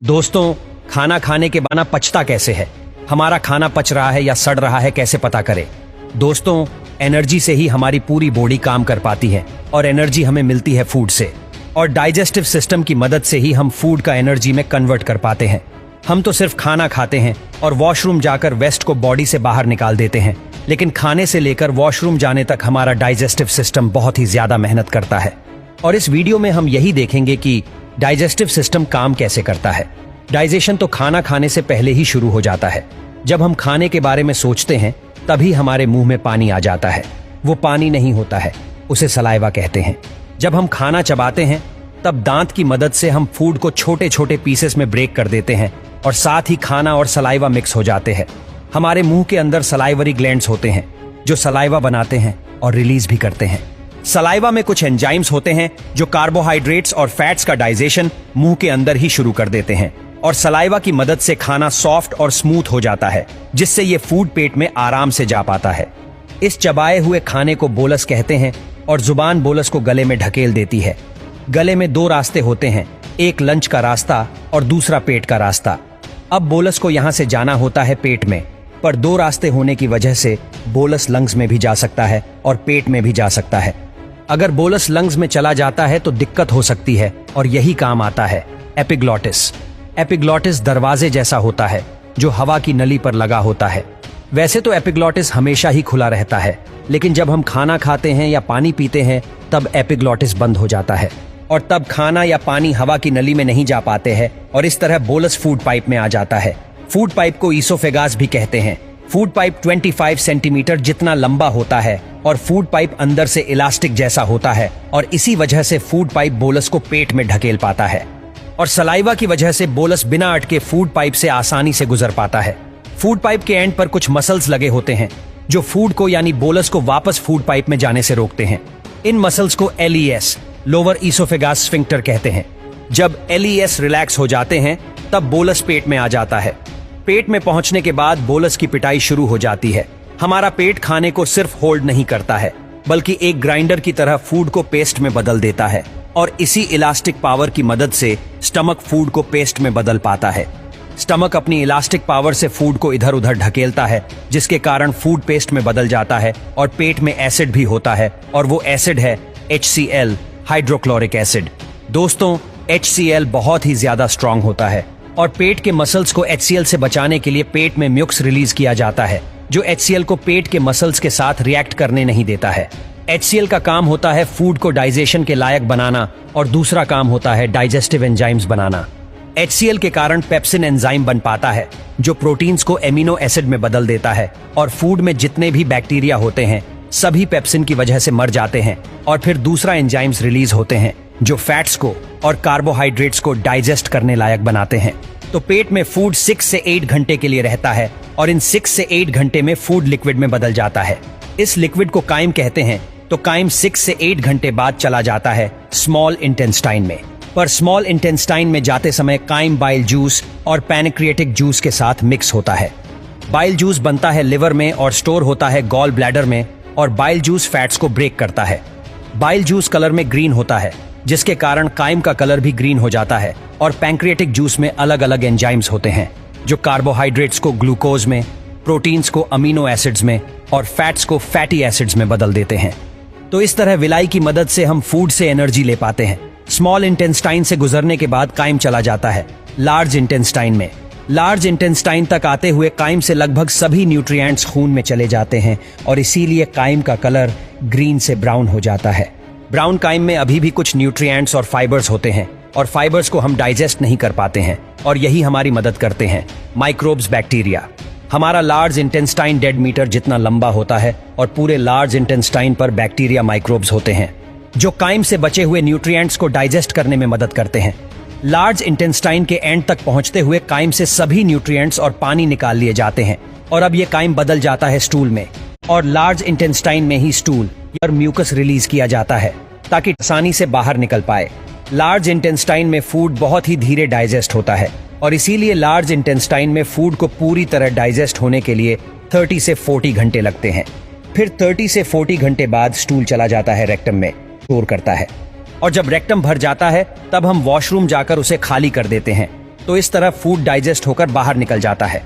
दोस्तों, खाना खाने के बाद पचता कैसे है? हमारा खाना पच रहा है या सड़ रहा है कैसे पता करें? दोस्तों, एनर्जी से ही हमारी पूरी बॉडी काम कर पाती है और एनर्जी हमें मिलती है फूड से, और डाइजेस्टिव सिस्टम की मदद से ही हम फूड का एनर्जी में कन्वर्ट कर पाते हैं। हम तो सिर्फ खाना खाते हैं और वॉशरूम जाकर वेस्ट को बॉडी से बाहर निकाल देते हैं, लेकिन खाने से लेकर वॉशरूम जाने तक हमारा डाइजेस्टिव सिस्टम बहुत ही ज्यादा मेहनत करता है। और इस वीडियो में हम यही देखेंगे कि डाइजेस्टिव सिस्टम काम कैसे करता है। डाइजेशन तो खाना खाने से पहले ही शुरू हो जाता है। जब हम खाने के बारे में सोचते हैं तभी हमारे मुंह में पानी आ जाता है। वो पानी नहीं होता है, उसे सलाइवा कहते हैं। जब हम खाना चबाते हैं तब दांत की मदद से हम फूड को छोटे छोटे पीसेस में ब्रेक कर देते हैं और साथ ही खाना और सलाइवा मिक्स हो जाते हैं। हमारे मुंह के अंदर सलाइवरी ग्लैंड्स होते हैं जो सलाइवा बनाते हैं और रिलीज भी करते हैं। सलाइवा में कुछ एंजाइम्स होते हैं जो कार्बोहाइड्रेट्स और फैट्स का डाइजेशन मुंह के अंदर ही शुरू कर देते हैं, और सलाइवा की मदद से खाना सॉफ्ट और स्मूथ हो जाता है, जिससे ये फूड पेट में आराम से जा पाता है। इस चबाए हुए खाने को बोलस कहते हैं और जुबान बोलस को गले में ढकेल देती है। गले में दो रास्ते होते हैं, एक लंच का रास्ता और दूसरा पेट का रास्ता। अब बोलस को यहाँ से जाना होता है पेट में, पर दो रास्ते होने की वजह से बोलस लंग्स में भी जा सकता है और पेट में भी जा सकता है। अगर बोलस लंग्स में चला जाता है तो दिक्कत हो सकती है, और यही काम आता है एपिग्लॉटिस। एपिग्लॉटिस दरवाजे जैसा होता है जो हवा की नली पर लगा होता है। वैसे तो एपिग्लॉटिस हमेशा ही खुला रहता है, लेकिन जब हम खाना खाते हैं या पानी पीते हैं तब एपिग्लॉटिस बंद हो जाता है, और तब खाना या पानी हवा की नली में नहीं जा पाते हैं, और इस तरह बोलस फूड पाइप में आ जाता है। फूड पाइप को ईसोफेगास भी कहते हैं। फूड पाइप 25 सेंटीमीटर जितना लंबा होता है, और फूड पाइप अंदर से इलास्टिक जैसा होता है, और इसी वजह से फूड पाइप बोलस को पेट में ढकेल पाता है। और सलाइवा की वजह से बोलस बिना अटके फूड पाइप से आसानी से गुजर पाता है। फूड पाइप के एंड पर कुछ मसल्स लगे होते हैं जो फूड को यानी बोलस को वापस फूड पाइप में जाने से रोकते हैं। इन मसल्स को LES, लोअर ईसोफेगास स्फिंक्टर कहते हैं। जब LES रिलैक्स हो जाते हैं तब बोलस पेट में आ जाता है। पेट में पहुंचने के बाद बोलस की पिटाई शुरू हो जाती है। हमारा पेट खाने को सिर्फ होल्ड नहीं करता है, बल्कि एक ग्राइंडर की तरह फूड को पेस्ट में बदल देता है, और इसी इलास्टिक पावर की मदद से स्टमक फूड को पेस्ट में बदल पाता है। स्टमक अपनी इलास्टिक पावर से फूड को इधर उधर ढकेलता है, जिसके कारण फूड पेस्ट में बदल जाता है, और पेट में एसिड भी होता है, और वो एसिड है HCl, हाइड्रोक्लोरिक एसिड। दोस्तों, HCl बहुत ही ज्यादा स्ट्रांग होता है, और पेट के मसल्स को HCl से बचाने के लिए पेट में म्यूक्स रिलीज किया जाता है, जो HCl को पेट के मसल्स के साथ रिएक्ट करने नहीं देता है। HCl का काम होता है फूड को डाइजेशन के लायक बनाना, और दूसरा काम होता है डाइजेस्टिव एंजाइम्स बनाना। HCl के कारण पेप्सिन एंजाइम बन पाता है, जो प्रोटीन्स को एमिनो एसिड में बदल देता है, और फूड में जितने भी बैक्टीरिया होते हैं सभी पेप्सिन की वजह से मर जाते हैं, और फिर दूसरा एंजाइम्स रिलीज होते हैं जो फैट्स को और कार्बोहाइड्रेट्स को डाइजेस्ट करने लायक बनाते हैं। तो पेट में फूड 6 से 8 घंटे के लिए रहता है, और इन 6 से 8 घंटे में फूड लिक्विड में बदल जाता है। इस लिक्विड को काइम कहते हैं। तो काइम 6 से 8 घंटे बाद चला जाता है स्मॉल इंटेस्टाइन में। पर स्मॉल इंटेस्टाइन में जाते समय काइम बाइल जूस और पैनक्रिएटिक जूस के साथ मिक्स होता है। बाइल जूस बनता है लिवर में और स्टोर होता है गॉल ब्लैडर में, और बाइल जूस फैट्स को ब्रेक करता है। बाइल जूस कलर में ग्रीन होता है, जिसके कारण काइम का कलर भी ग्रीन हो जाता है, और पैंक्रिएटिक जूस में अलग अलग एंजाइम्स होते हैं जो कार्बोहाइड्रेट्स को ग्लूकोज में, प्रोटीन्स को अमीनो एसिड्स में, और फैट्स को फैटी एसिड्स में बदल देते हैं। तो इस तरह विलाई की मदद से हम फूड से एनर्जी ले पाते हैं। स्मॉल इंटेस्टाइन से गुजरने के बाद काइम चला जाता है लार्ज इंटेस्टाइन में। लार्ज इंटेस्टाइन तक आते हुए काइम से लगभग सभी न्यूट्रिएंट्स खून में चले जाते हैं, और इसीलिए काइम का कलर ग्रीन से ब्राउन हो जाता है। ब्राउन काइम में अभी भी कुछ न्यूट्रिएंट्स और फाइबर्स होते हैं, और फाइबर्स को हम डाइजेस्ट नहीं कर पाते हैं, और यही हमारी मदद करते हैं माइक्रोब्स, बैक्टीरिया। हमारा लार्ज इंटेस्टाइन 1.5 मीटर जितना लंबा होता है, और पूरे लार्ज इंटेस्टाइन पर बैक्टीरिया माइक्रोब्स होते हैं जो काइम से बचे हुए न्यूट्रिएंट्स को डाइजेस्ट करने में मदद करते हैं। लार्ज इंटेस्टाइन के एंड तक पहुंचते हुए काइम से सभी न्यूट्रिएंट्स और पानी निकाल लिए जाते हैं, और अब ये काइम बदल जाता है स्टूल में, और लार्ज इंटेस्टाइन में ही स्टूल और म्यूकस रिलीज किया जाता है ताकि आसानी से बाहर निकल पाए। लार्ज इंटेस्टाइन में फूड बहुत ही धीरे डाइजेस्ट होता है, और इसीलिए लार्ज इंटेस्टाइन में फूड को पूरी तरह डाइजेस्ट होने के लिए 30 से 40 घंटे लगते हैं। फिर 30 से 40 घंटे बाद स्टूल चला जाता है रेक्टम में, स्टोर करता है, और जब रेक्टम भर जाता है तब हम वॉशरूम जाकर उसे खाली कर देते हैं। तो इस तरह फूड डाइजेस्ट होकर बाहर निकल जाता है